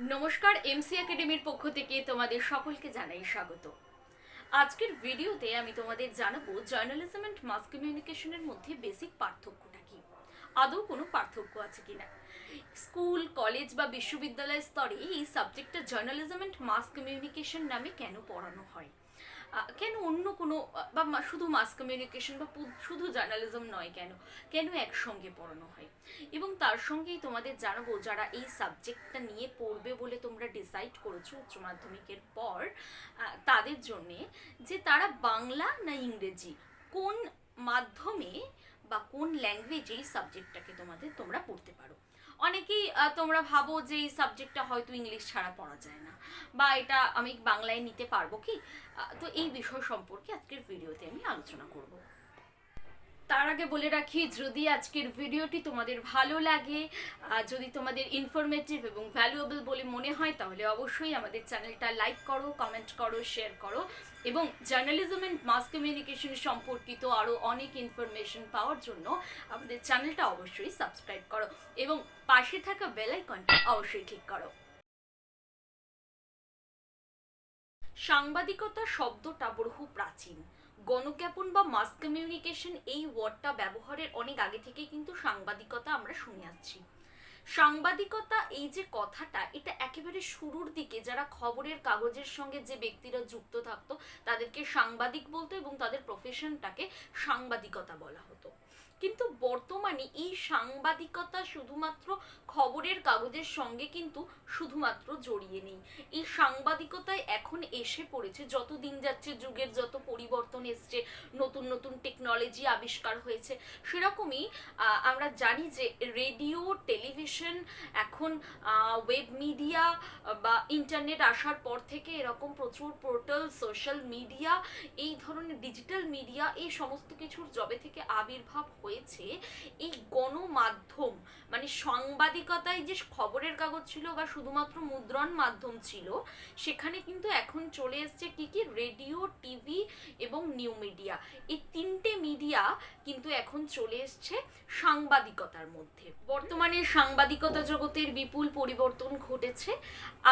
নমস্কার, এমসি একাডেমির পক্ষ থেকে তোমাদের সকলকে জানাই স্বাগত। আজকের ভিডিওতে আমি তোমাদের জানাবো জার্নালিজম অ্যান্ড মাস কমিউনিকেশনের মধ্যে বেসিক পার্থক্যটা কি, আদৌ কোনো পার্থক্য আছে কিনা। স্কুল, কলেজ বা বিশ্ববিদ্যালয় স্তরে এই সাবজেক্টটা জার্নালিজম অ্যান্ড মাস কমিউনিকেশন নামে কেন পড়ানো হয়, কেন অন্য কোনো বা শুধু মাস কমিউনিকেশন বা শুধু জার্নালিজম নয়, কেন কেন একসঙ্গে পড়ানো হয়। এবং তার সঙ্গেই তোমাদের জানাবো যারা এই সাবজেক্টটা নিয়ে পড়বে বলে তোমরা ডিসাইড করেছো উচ্চ মাধ্যমিকের পর, তাদের জন্যে যে তারা বাংলা না ইংরেজি কোন মাধ্যমে বা কোন ল্যাঙ্গুয়েজে এই সাবজেক্টটাকে তোমরা পড়তে পারো। অনেকেই তোমরা ভাবো যে এই সাবজেক্টটা হয়তো ইংলিশ ছাড়া পড়া যায় না, বা এটা আমি বাংলায় নিতে পারবো কি। তো এই বিষয় সম্পর্কে আজকের ভিডিওতে আমি আলোচনা করব। তার আগে বলে রাখি, যদি আজকের ভিডিওটি তোমাদের ভালো লাগে, যদি তোমাদের ইনফরমেটিভ এবং ভ্যালুয়েবল বলে মনে হয়, তাহলে অবশ্যই আমাদের চ্যানেলটা লাইক করো, কমেন্ট করো, শেয়ার করো এবং জার্নালিজম অ্যান্ড মাস কমিউনিকেশন সম্পর্কিত আরও অনেক ইনফরমেশন পাওয়ার জন্য আমাদের চ্যানেলটা অবশ্যই সাবস্ক্রাইব করো এবং পাশে থাকা বেল আইকনটা অবশ্যই ক্লিক করো। সাংবাদিকতা শব্দটা বহু প্রাচীন। গণজ্ঞাপন বা মাস কমিউনিকেশন এই ওয়ার্ডটা ব্যবহারের অনেক আগে থেকেই কিন্তু সাংবাদিকতা আমরা শুনে আসছি। সাংবাদিকতা এই যে কথাটা, এটা একেবারে শুরুর দিকে যারা খবরের কাগজের সঙ্গে যে ব্যক্তিরা যুক্ত থাকতো তাদেরকে সাংবাদিক বলতো এবং তাদের প্রফেশনটাকে সাংবাদিকতা বলা হতো। কিন্তু বর্তমানে এই সাংবাদিকতা শুধুমাত্র খবরের কাগজের সঙ্গে কিন্তু শুধুমাত্র জড়িয়ে নেই। এই সাংবাদিকতায় এখন এসে পড়েছে, যত দিন যাচ্ছে যুগের যত পরিবর্তন এসছে, নতুন নতুন টেকনোলজি আবিষ্কার হয়েছে, সেরকমই আমরা জানি যে রেডিও, টেলিভিশন, এখন ওয়েব মিডিয়া বা ইন্টারনেট আসার পর থেকে এরকম প্রচুর পোর্টাল, সোশ্যাল মিডিয়া, এই ধরনের ডিজিটাল মিডিয়া, এই সমস্ত কিছুর জবে থেকে আবির্ভাব হয়েছে এই গণমাধ্যম, মানে সাংবাদিকতায় যে খবরের কাগজ ছিল বা শুধুমাত্র মুদ্রণ মাধ্যম ছিল, সেখানে কিন্তু এখন চলে এসছে কি কি, রেডিও, টিভি এবং নিউ মিডিয়া। এই তিনটে মিডিয়া কিন্তু এখন চলে এসছে সাংবাদিকতার মধ্যে। বর্তমানে সাংবাদিকতা জগতের বিপুল পরিবর্তন ঘটেছে।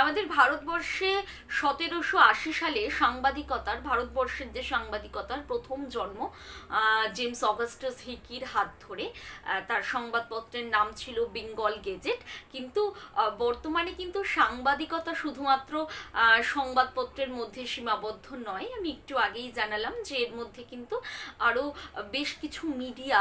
আমাদের ভারতবর্ষে 1780 সালে ভারতবর্ষের যে সাংবাদিকতার প্রথম জন্ম জেমস অগাস্টাস হিকির হাত ধরে। তার সংবাদপত্রের নাম ছিল বেঙ্গল গেজেট। কিন্তু বর্তমানে কিন্তু সাংবাদিকতা শুধুমাত্র সংবাদপত্রের মধ্যে সীমাবদ্ধ নয়। আমি একটু আগেই জানালাম যে এর মধ্যে কিন্তু আরও বেশ কিছু মিডিয়া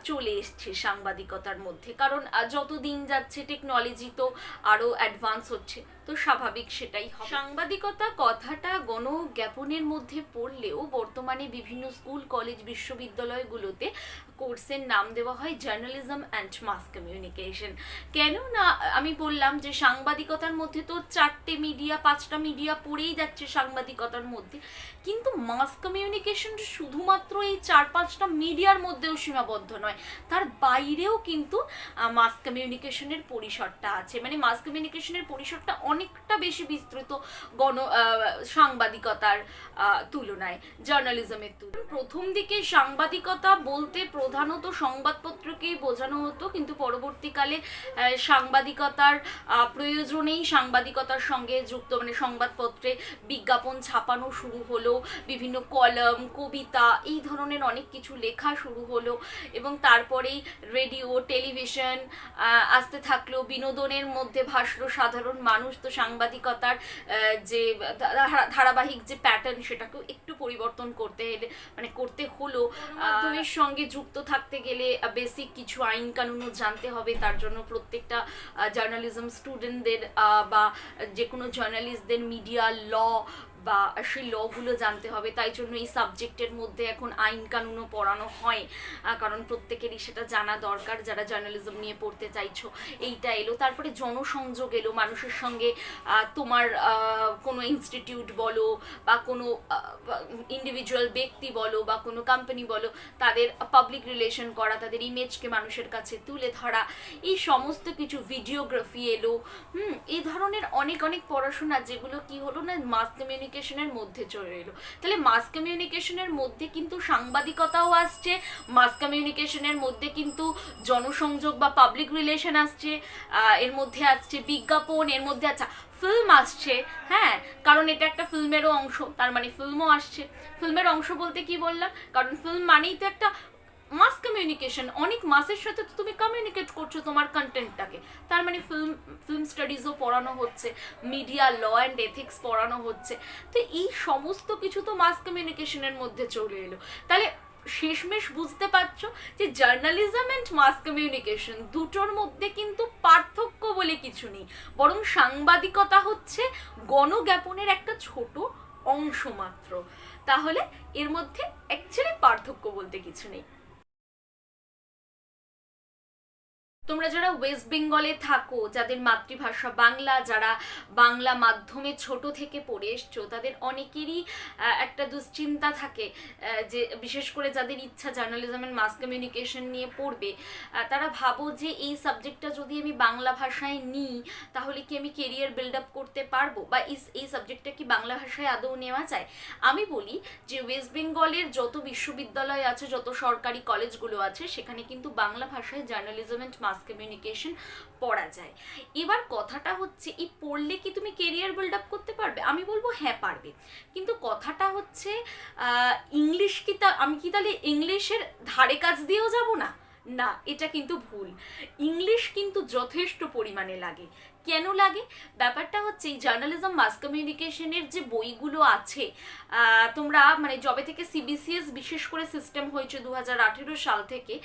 চলে এসছে সাংবাদিকতার মধ্যে, কারণ যত দিন যাচ্ছে টেকনোলজি তো আরও অ্যাডভান্স হচ্ছে, তো স্বাভাবিক সেটাই হবে। সাংবাদিকতা কথাটা গণজ্ঞাপনের মধ্যে পড়লেও বর্তমানে বিভিন্ন স্কুল, কলেজ, বিশ্ববিদ্যালয়গুলোতে কোর্সের নাম দেওয়া হয় জার্নালিজম অ্যান্ড মাস কমিউনিকেশন। কেন না, আমি বললাম যে সাংবাদিকতার মধ্যে তো 4টে মিডিয়া, 5টা মিডিয়া পড়েই যাচ্ছে সাংবাদিকতার মধ্যে, কিন্তু মাস কমিউনিকেশন শুধুমাত্র এই 4-5টা মিডিয়ার মধ্যেও সীমাবদ্ধ নয়, তার বাইরেও কিন্তু মাস কমিউনিকেশনের পরিসরটা আছে। মানে মাস কমিউনিকেশনের পরিসরটা অনেকটা বেশি বিস্তৃত সাংবাদিকতার তুলনায়, জার্নালিজমের তুলনায়। প্রথম দিকে সাংবাদিকতা বলতে প্রধানত সংবাদপত্রকেই বোঝানো হতো, কিন্তু পরবর্তীকালে সাংবাদিকতার প্রয়োজনেই সাংবাদিকতার সঙ্গে যুক্ত, মানে সংবাদপত্রে বিজ্ঞাপন ছাপানো শুরু হলো, বিভিন্ন কলাম, কবিতা, এই ধরনের অনেক কিছু লেখা শুরু হলো এবং তারপরেই রেডিও, টেলিভিশন আসতে থাকলো, বিনোদনের মধ্যে ভাসলো সাধারণ মানুষ। তো সাংবাদিকতার যে ধারাবাহিক যে প্যাটার্ন, সেটাকেও একটু পরিবর্তন করতে হলো। মাধ্যমের সঙ্গে যুক্ত থাকতে গেলে বেসিক কিছু আইন কানুনও জানতে হবে। তার জন্য প্রত্যেকটা জার্নালিজম স্টুডেন্টদের বা যে কোনো জার্নালিস্টদের মিডিয়া ল বা সেই লগুলো জানতে হবে। তাই জন্য এই সাবজেক্টের মধ্যে এখন আইন কানুনও পড়ানো হয়, কারণ প্রত্যেকেরই সেটা জানা দরকার যারা জার্নালিজম নিয়ে পড়তে চাইছো। এইটা এলো, তারপরে জনসংযোগ এলো, মানুষের সঙ্গে তোমার কোনো ইনস্টিটিউট বলো বা কোনো ইন্ডিভিজুয়াল ব্যক্তি বলো বা কোনো কোম্পানি বলো, তাদের পাবলিক রিলেশন করা, তাদের ইমেজকে মানুষের কাছে তুলে ধরা, এই সমস্ত কিছু, ভিডিওগ্রাফি এলো। এই ধরনের অনেক অনেক পড়াশোনা, যেগুলো কি হলো না, মাস কমিউনিকেশন কমিউনিকেশনের মধ্যে চলে এলো। তাহলে মাস কমিউনিকেশনের মধ্যে কিন্তু সাংবাদিকতাও আসছে, মাস কমিউনিকেশনের মধ্যে কিন্তু জনসংযোগ বা পাবলিক রিলেশন আসছে, এর মধ্যে আসছে বিজ্ঞাপন, এর মধ্যে আচ্ছা ফিল্ম আসছে, হ্যাঁ, কারণ এটা একটা ফিল্মেরও অংশ, তার মানে ফিল্মও আসছে। ফিল্মের অংশ বলতে কি বললাম, কারণ ফিল্ম মানেই তো একটা মাস কমিউনিকেশন, অনেক মাসের সাথে তো তুমি কমিউনিকেট করছো তোমার কন্টেন্টটাকে, তার মানে ফিল্ম স্টাডিজও পড়ানো হচ্ছে, মিডিয়া ল অ্যান্ড এথিক্স পড়ানো হচ্ছে। তো এই সমস্ত কিছু তো মাস কমিউনিকেশনের মধ্যে চলে এলো। তাহলে শেষমেশ বুঝতে পারছো যে জার্নালিজম অ্যান্ড মাস কমিউনিকেশন দুটোর মধ্যে কিন্তু পার্থক্য বলে কিছু নেই, বরং সাংবাদিকতা হচ্ছে গণজ্ঞাপনের একটা ছোট অংশ মাত্র। তাহলে এর মধ্যে অ্যাকচুয়ালি পার্থক্য বলতে কিছু নেই। তোমরা যারা ওয়েস্ট বেঙ্গলে থাকো, যাদের মাতৃভাষা বাংলা, যারা বাংলা মাধ্যমে ছোট থেকে পড়ে এসছো, তাদের অনেকেরই একটা দুশ্চিন্তা থাকে যে বিশেষ করে যাদের ইচ্ছা জার্নালিজম অ্যান্ড মাস কমিউনিকেশন নিয়ে পড়বে, তারা ভাবো যে এই সাবজেক্টটা যদি আমি বাংলা ভাষায় নিই তাহলে কি আমি কেরিয়ার বিল্ড আপ করতে পারবো, বা এই সাবজেক্টটা কি বাংলা ভাষায় আদৌ নেওয়া যায়। আমি বলি যে ওয়েস্ট বেঙ্গলের যত বিশ্ববিদ্যালয় আছে, যত সরকারি কলেজগুলো আছে, সেখানে কিন্তু বাংলা ভাষায় জার্নালিজম অ্যান্ড মাস কমিউনিকেশন পড়া যায়। এবার কথাটা হচ্ছে এই পড়লে কি তুমি কেরিয়ার বিল্ড আপ করতে পারবে? আমি বলবো হ্যাঁ পারবে, কিন্তু কথাটা হচ্ছে ইংলিশ কি আমি কি তাহলে ইংলিশের ধারে কাজ দিয়েও যাব না? না, এটা কিন্তু ভুল। ইংলিশ কিন্তু যথেষ্ট পরিমাণে লাগে। কেন লাগে? ব্যাপারটা হচ্ছে এই জার্নালিজম মাস কমিউনিকেশনের যে বইগুলো আছে, তোমরা মানে যবে থেকে সিবিসিএস বিশেষ করে সিস্টেম হয়েছে 2018 সাল থেকে,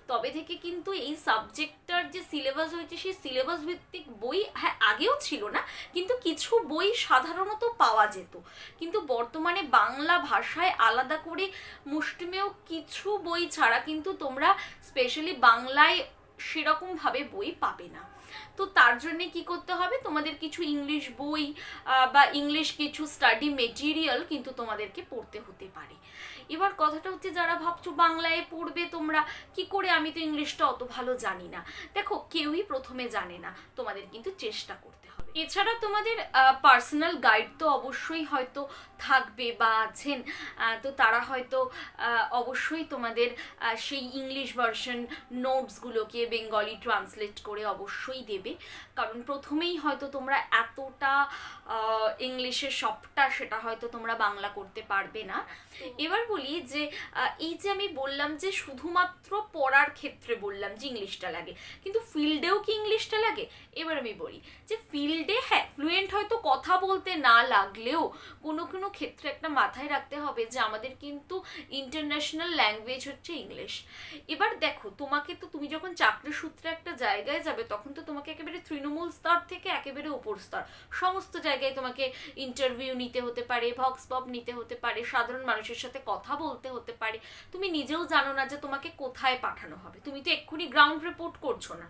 তবে থেকে কিন্তু এই সাবজেক্টটার যে সিলেবাস হয়েছে সেই সিলেবাস ভিত্তিক বই, হ্যাঁ আগেও ছিল না, কিন্তু কিছু বই সাধারণত পাওয়া যেত, কিন্তু বর্তমানে বাংলা ভাষায় আলাদা করে মুষ্টিমেয় কিছু বই ছাড়া কিন্তু তোমরা স্পেশালি বাংলায় সেরকমভাবে বই পাবে না। তো তার জন্য কি করতে হবে, তোমাদের কিছু ইংলিশ বই বা ইংলিশ কিছু স্টাডি মেটেরিয়াল কিন্তু তোমাদেরকে পড়তে হতে পারে। এবার কথাটা হচ্ছে যারা ভাবছো বাংলায় পড়বে তোমরা কি করে, আমি তো ইংলিশটা অত ভালো জানি না, দেখো কেউই প্রথমে জানে না, তোমাদের কিন্তু চেষ্টা করতে হবে। এছাড়া তোমাদের পার্সোনাল গাইড তো অবশ্যই হয়তো থাকবে বা আছেন, তো তারা হয়তো অবশ্যই তোমাদের সেই ইংলিশ ভার্সন নোটসগুলোকে বেঙ্গলি ট্রান্সলেট করে অবশ্যই দেবে, কারণ প্রথমেই হয়তো তোমরা এতটা ইংলিশের সবটা সেটা হয়তো তোমরা বাংলা করতে পারবে না। এবার বলি যে এই যে আমি বললাম যে শুধুমাত্র পড়ার ক্ষেত্রে বললাম যে ইংলিশটা লাগে, কিন্তু ফিল্ডেও কি ইংলিশটা লাগে? এবার আমি বলি যে ফিল্ডে হ্যাঁ ফ্লুয়েন্ট হয়তো কথা বলতে না লাগলেও কোনো কোনো ক্ষেত্রে একটা মাথায় রাখতে হবে যে আমাদের কিন্তু ইন্টারন্যাশনাল ল্যাঙ্গুয়েজ হচ্ছে ইংলিশ। এবার দেখো তোমাকে তো, তুমি যখন চাকরি সূত্রে একটা জায়গায় যাবে তখন তো তোমাকে একেবারে তৃণমূল স্তর থেকে একেবারে উপর স্তর সমস্ত জায়গায় তোমাকে ইন্টারভিউ নিতে হতে পারে, ভক্স পপ নিতে হতে পারে, সাধারণ মানুষের সাথে কথা বলতে হতে পারে। তুমি নিজেও জানো না যে তোমাকে কোথায় পাঠানো হবে, তুমি তো এক্ষুনি গ্রাউন্ড রিপোর্ট করছো না,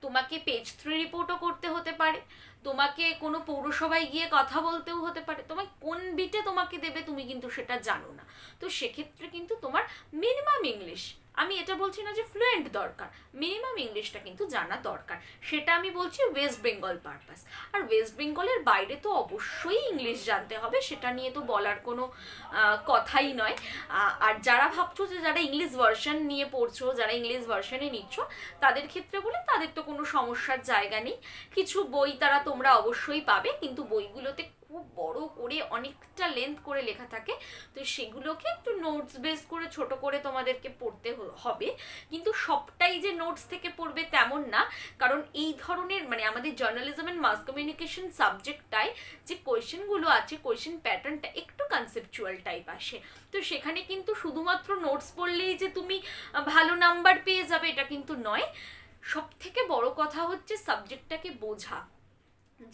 তোমাকে পেজ 3 রিপোর্টও করতে হতে পারে, তোমাকে কোনো পৌরসভায় গিয়ে কথা বলতেও হতে পারে, তোমায় কোন বিটে তোমাকে দেবে তুমি কিন্তু সেটা জানো না। তো সেক্ষেত্রে কিন্তু তোমার মিনিমাম ইংলিশ, আমি এটা বলছি না যে ফ্লুয়েন্ট দরকার, মিনিমাম ইংলিশটা কিন্তু জানা দরকার, সেটা আমি বলছি ওয়েস্ট বেঙ্গল পারপাস। আর ওয়েস্ট বেঙ্গলের বাইরে তো অবশ্যই ইংলিশ জানতে হবে, সেটা নিয়ে তো বলার কোনো কথাই নয়। আর যারা ভাবছো যে যারা ইংলিশ ভার্সন নিয়ে পড়ছো, যারা ইংলিশ ভার্সনে নিচ্ছ, তাদের ক্ষেত্রে বলে তাদের তো কোনো সমস্যার জায়গা নেই, কিছু বই তারা তোমরা অবশ্যই পাবে, কিন্তু বইগুলোতে খুব বড় করে অনেকটা লেন্থ করে লেখা থাকে, তো সেগুলোকে একটু নোটস বেস করে ছোট করে তোমাদেরকে পড়তে হবে, কিন্তু সবটাই যে নোটস থেকে পড়বে তেমন না, কারণ এই ধরনের মানে আমাদের জার্নালিজম অ্যান্ড মাস কমিউনিকেশন সাবজেক্টটায় যে কোয়েশ্চেনগুলো আছে, কোয়েশ্চেন প্যাটার্নটা একটু কনসেপচুয়াল টাইপ আসে, তো সেখানে কিন্তু শুধুমাত্র নোটস পড়লেই যে তুমি ভালো নাম্বার পেয়ে যাবে এটা কিন্তু নয়। সব থেকে বড় কথা হচ্ছে সাবজেক্টটাকে বোঝা,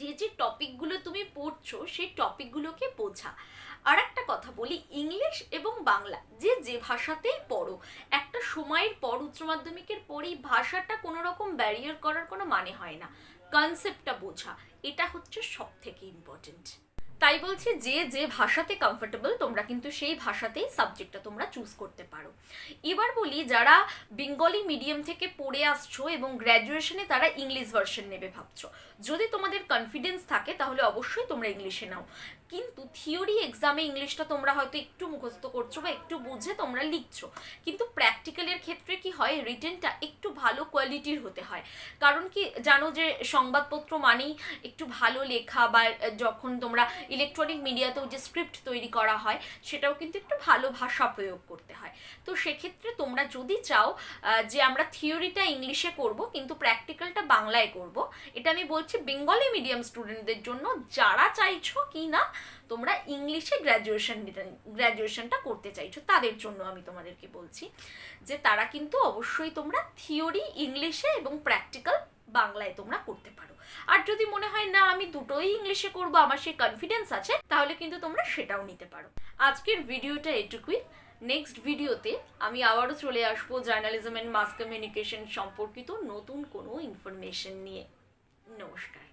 যে যে টপিকগুলো তুমি পড়ছো সেই টপিকগুলোকে বোঝা। আর একটা কথা বলি, ইংলিশ এবং বাংলা যে যে ভাষাতেই পড়ো, একটা সময়ের পর উচ্চ মাধ্যমিকের পরেই ভাষাটা কোনো রকম ব্যারিয়ার করার কোনো মানে হয় না, কনসেপ্টটা বোঝা এটা হচ্ছে সব থেকে ইম্পর্টেন্ট। তাই বলছি যে যে ভাষাতে কমফোর্টেবল তোমরা কিন্তু সেই ভাষাতেই সাবজেক্টটা তোমরা চুজ করতে পারো। এবার বলি যারা বেঙ্গলি মিডিয়াম থেকে পড়ে আসছো এবং গ্র্যাজুয়েশনে তারা ইংলিশ ভার্সন নেবে ভাবছো, যদি তোমাদের কনফিডেন্স থাকে তাহলে অবশ্যই তোমরা ইংলিশে নাও। কিন্তু থিওরি এক্সামে ইংলিশটা তোমরা হয়তো একটু মুখস্থ করছো বা একটু বুঝে তোমরা লিখছো, কিন্তু প্র্যাকটিক্যালের ক্ষেত্রে কি হয়, রিটেনটা একটু ভালো কোয়ালিটির হতে হয়। কারণ কি জানো যে সংবাদপত্র মানেই একটু ভালো লেখা, বা যখন তোমরা ইলেকট্রনিক মিডিয়াতেও যে স্ক্রিপ্ট তৈরি করা হয় সেটাও কিন্তু একটু ভালো ভাষা প্রয়োগ করতে হয়। তো সেক্ষেত্রে তোমরা যদি চাও যে আমরা থিওরিটা ইংলিশে করব কিন্তু প্র্যাকটিক্যালটা বাংলায় করব, এটা আমি বলছি বেঙ্গলি মিডিয়াম স্টুডেন্টদের জন্য, যারা চাইছো কি না তোমরা ইংলিশে গ্র্যাজুয়েশনটা করতে চাইছো তাদের জন্য আমি তোমাদেরকে বলছি যে তারা কিন্তু অবশ্যই তোমরা থিওরি ইংলিশে এবং প্র্যাকটিক্যাল বাংলায় তোমরা করতে পারো। আর যদি মনে হয় না আমি দুটোই ইংলিশে করব, আমার সেই কনফিডেন্স আছে, তাহলে কিন্তু তোমরা সেটাও নিতে পারো। আজকের ভিডিওটা এটুকুই। নেক্সট ভিডিওতে আমি আবারও চলে আসবো জার্নালিজম অ্যান্ড মাস কমিউনিকেশন সম্পর্কিত নতুন কোনো ইনফরমেশন নিয়ে। নমস্কার।